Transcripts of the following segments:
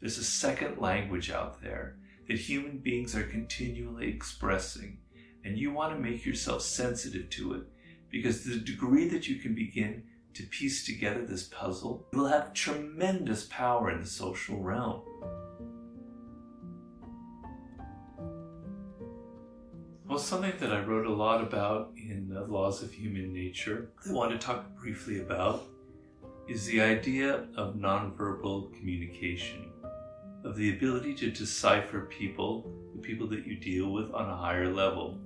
there's a second language out there that human beings are continually expressing, and you want to make yourself sensitive to it, because the degree that you can begin to piece together this puzzle will have tremendous power in the social realm. Well, something that I wrote a lot about in the Laws of Human Nature, I want to talk briefly about, is the idea of nonverbal communication, of the ability to decipher people, the people that you deal with on a higher level,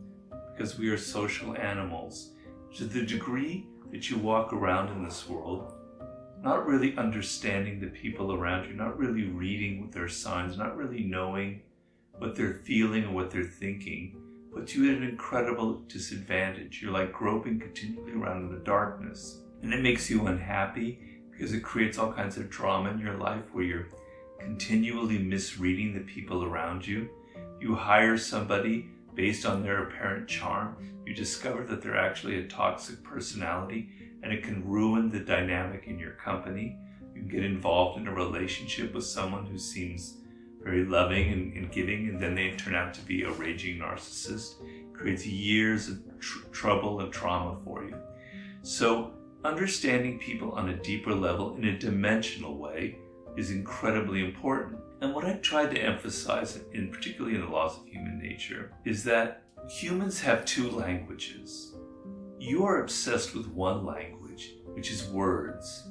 because we are social animals. To the degree that you walk around in this world, not really understanding the people around you, not really reading their signs, not really knowing what they're feeling or what they're thinking, puts you at an incredible disadvantage. You're like groping continually around in the darkness. And it makes you unhappy because it creates all kinds of drama in your life where you're continually misreading the people around you. You hire somebody based on their apparent charm. You discover that they're actually a toxic personality, and it can ruin the dynamic in your company. You can get involved in a relationship with someone who seems very loving and giving, and then they turn out to be a raging narcissist. It creates years of trouble and trauma for you. So understanding people on a deeper level in a dimensional way is incredibly important. And what I tried to emphasize, particularly in the Laws of Human Nature, is that humans have two languages. You are obsessed with one language, which is words.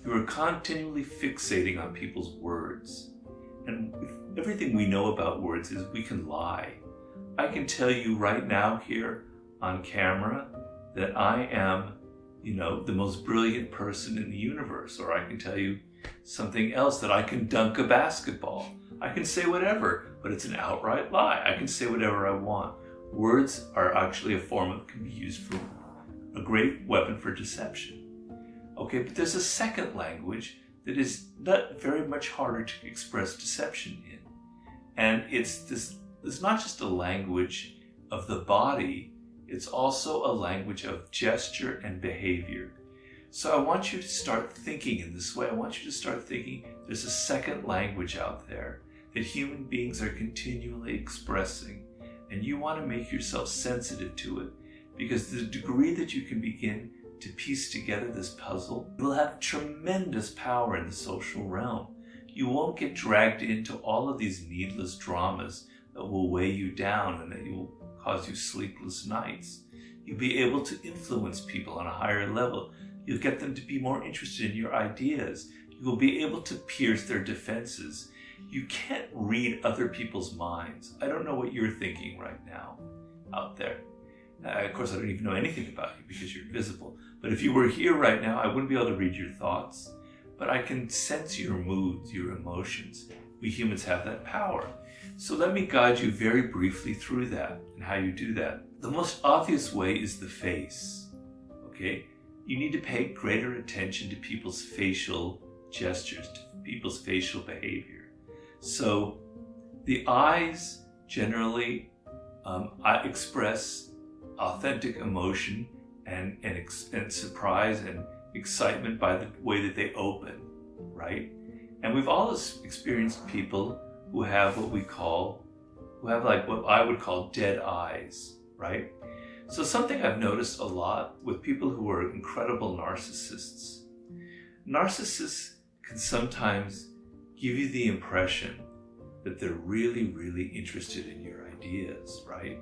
You are continually fixating on people's words. And everything we know about words is we can lie. I can tell you right now here on camera that I am, the most brilliant person in the universe, or I can tell you something else, that I can dunk a basketball. I can say whatever, but it's an outright lie. I can say whatever I want. Words are actually can be used for a great weapon for deception. Okay, but there's a second language that is not very much harder to express deception in. And it's not just a language of the body, it's also a language of gesture and behavior. So I want you to start thinking in this way. I want you to start thinking there's a second language out there that human beings are continually expressing, and you want to make yourself sensitive to it, because the degree that you can begin to piece together this puzzle will have tremendous power in the social realm. You won't get dragged into all of these needless dramas that will weigh you down and that will cause you sleepless nights. You'll be able to influence people on a higher level. You'll get them to be more interested in your ideas. You will be able to pierce their defenses. You can't read other people's minds. I don't know what you're thinking right now out there. Of course, I don't even know anything about you because you're invisible. But if you were here right now, I wouldn't be able to read your thoughts. But I can sense your moods, your emotions. We humans have that power. So let me guide you very briefly through that and how you do that. The most obvious way is the face. Okay? You need to pay greater attention to people's facial gestures, to people's facial behavior. So the eyes generally express authentic emotion and surprise and excitement by the way that they open, right? And we've all experienced people who have what I would call dead eyes, right? So something I've noticed a lot with people who are incredible narcissists. Narcissists can sometimes give you the impression that they're really, really interested in your ideas, right?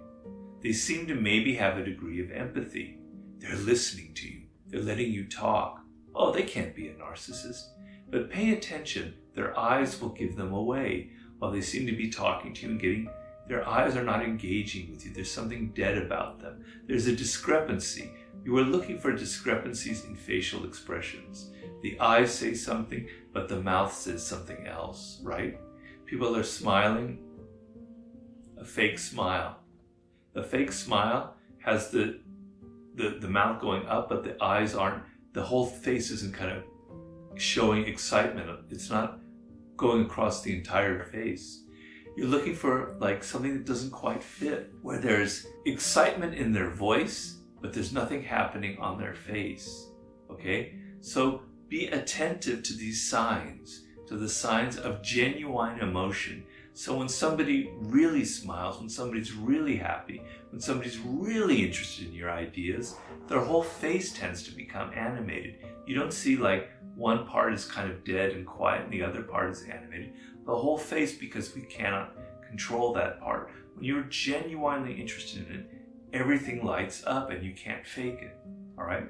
They seem to maybe have a degree of empathy. They're listening to you. They're letting you talk. Oh, they can't be a narcissist. But pay attention. Their eyes will give them away. While they seem to be talking to you and their eyes are not engaging with you. There's something dead about them. There's a discrepancy. You are looking for discrepancies in facial expressions. The eyes say something, but the mouth says something else, right? People are smiling, a fake smile. The fake smile has the mouth going up, but the eyes aren't, the whole face isn't kind of showing excitement. It's not going across the entire face. You're looking for like something that doesn't quite fit, where there's excitement in their voice, but there's nothing happening on their face, okay? So be attentive to these signs. to the signs of genuine emotion. So when somebody really smiles, when somebody's really happy, when somebody's really interested in your ideas, their whole face tends to become animated. You don't see like one part is kind of dead and quiet and the other part is animated. The whole face, because we cannot control that part. When you're genuinely interested in it, everything lights up and you can't fake it, all right?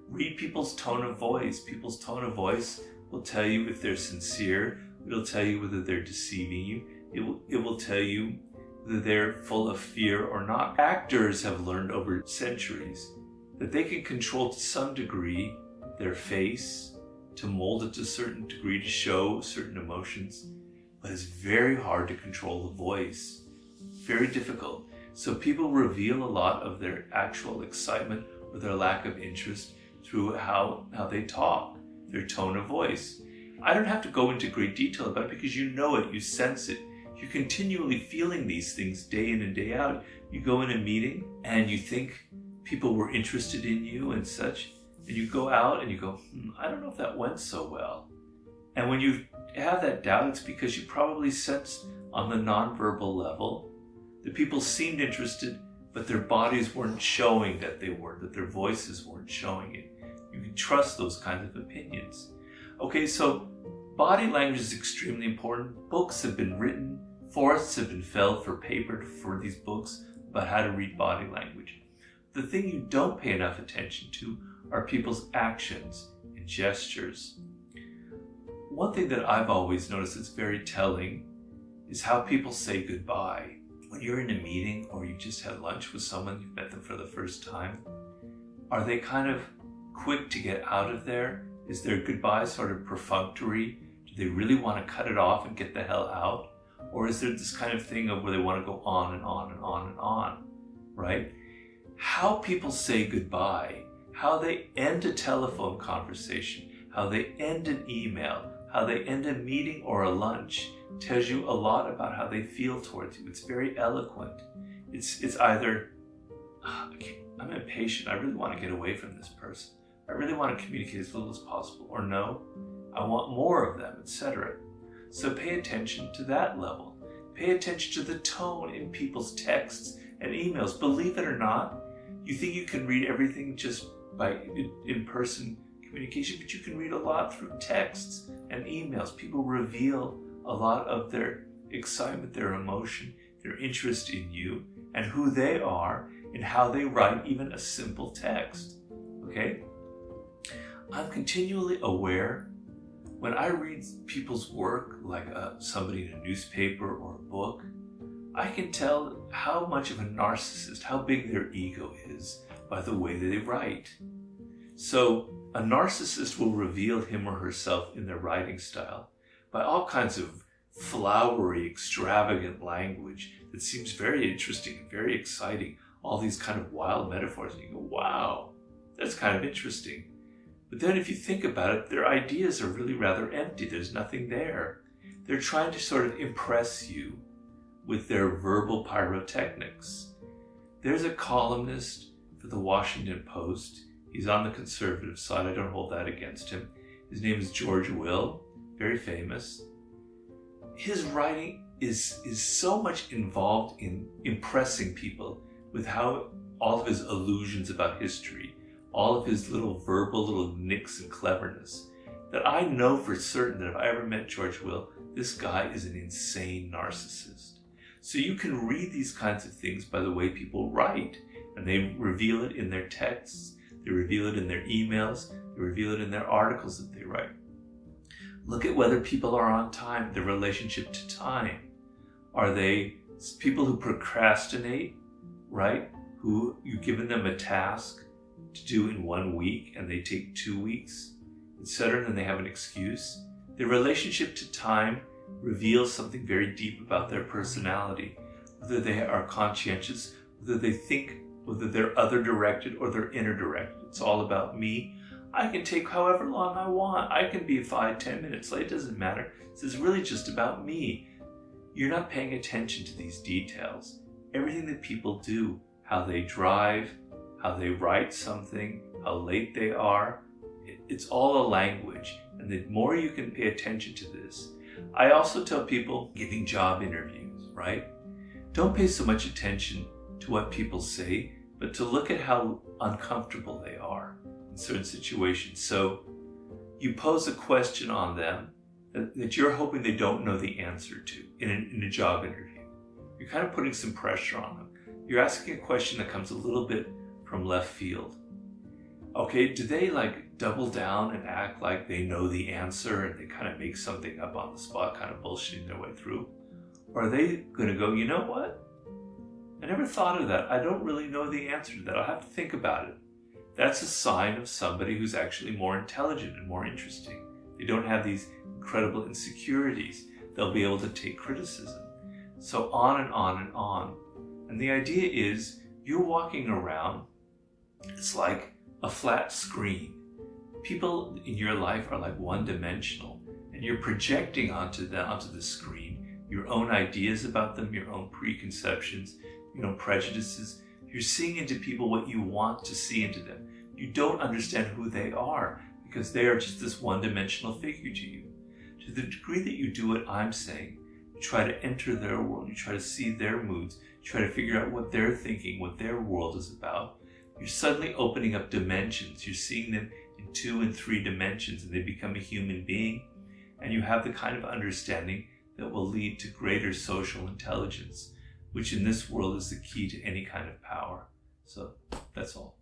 Read people's tone of voice. People's tone of voice will tell you if they're sincere. It'll tell you whether they're deceiving you. It will tell you whether they're full of fear or not. Actors have learned over centuries that they can control to some degree their face, to mold it to a certain degree to show certain emotions, but it's very hard to control the voice. Very difficult. So people reveal a lot of their actual excitement or their lack of interest through how they talk, their tone of voice. I don't have to go into great detail about it because you know it, you sense it. You're continually feeling these things day in and day out. You go in a meeting and you think people were interested in you and such, and you go out and you go, I don't know if that went so well. And when you have that doubt, it's because you probably sensed on the nonverbal level that people seemed interested, but their bodies weren't showing that they were, that their voices weren't showing it. You can trust those kinds of opinions. Okay, so body language is extremely important. Books have been written, forests have been felled for paper for these books about how to read body language. The thing you don't pay enough attention to are people's actions and gestures. One thing that I've always noticed that's very telling is how people say goodbye. When you're in a meeting or you just had lunch with someone, you've met them for the first time, are they kind of quick to get out of there? Is their goodbye sort of perfunctory? Do they really want to cut it off and get the hell out? Or is there this kind of thing of where they want to go on and on and on and on, right? How people say goodbye, how they end a telephone conversation, how they end an email, how they end a meeting or a lunch tells you a lot about how they feel towards you. It's very eloquent. It's either, I'm impatient, I really want to get away from this person. I really want to communicate as little as possible, or no, I want more of them, etc. So pay attention to that level. Pay attention to the tone in people's texts and emails. Believe it or not, you think you can read everything just by in-person communication, but you can read a lot through texts and emails. People reveal a lot of their excitement, their emotion, their interest in you, and who they are, and how they write even a simple text, okay? I'm continually aware when I read people's work, like somebody in a newspaper or a book, I can tell how much of a narcissist, how big their ego is by the way that they write. So a narcissist will reveal him or herself in their writing style by all kinds of flowery, extravagant language that seems very interesting and very exciting. All these kind of wild metaphors, and you go, wow, that's kind of interesting. But then if you think about it, their ideas are really rather empty. There's nothing there. They're trying to sort of impress you with their verbal pyrotechnics. There's a columnist for the Washington Post. He's on the conservative side. I don't hold that against him. His name is George Will, very famous. His writing is so much involved in impressing people with how all of his illusions about history, all of his little verbal little nicks and cleverness, that I know for certain that if I ever met George Will, this guy is an insane narcissist. So you can read these kinds of things by the way people write, and they reveal it in their texts, they reveal it in their emails, they reveal it in their articles that they write. Look at whether people are on time, their relationship to time. Are they people who procrastinate, right? Who you've given them a task to do in 1 week and they take 2 weeks, etc., and they have an excuse? Their relationship to time reveals something very deep about their personality, whether they are conscientious, whether they think, whether they're other-directed or they're inner-directed. It's all about me. I can take however long I want. I can be 5-10 minutes late, it doesn't matter. This is really just about me. You're not paying attention to these details. Everything that people do, how they drive, how they write something, how late they are, it's all a language. And the more you can pay attention to this, I also tell people giving job interviews, right? Don't pay so much attention to what people say, but to look at how uncomfortable they are in certain situations. So you pose a question on them that you're hoping they don't know the answer to in a job interview. You're kind of putting some pressure on them. You're asking a question that comes a little bit from left field. Okay, do they like double down and act like they know the answer and they kind of make something up on the spot, kind of bullshitting their way through? Or are they going to go, you know what? I never thought of that. I don't really know the answer to that. I'll have to think about it. That's a sign of somebody who's actually more intelligent and more interesting. They don't have these incredible insecurities. They'll be able to take criticism. So on and on and on. And the idea is you're walking around, it's like a flat screen. People in your life are like one-dimensional, and you're projecting onto the screen your own ideas about them, your own preconceptions, your own prejudices. You're seeing into people what you want to see into them. You don't understand who they are because they are just this one-dimensional figure to you. To the degree that you do what I'm saying, you try to enter their world, you try to see their moods, you try to figure out what they're thinking, what their world is about. You're suddenly opening up dimensions. You're seeing them in 2 and 3 dimensions, and they become a human being. And you have the kind of understanding that will lead to greater social intelligence, which in this world is the key to any kind of power. So that's all.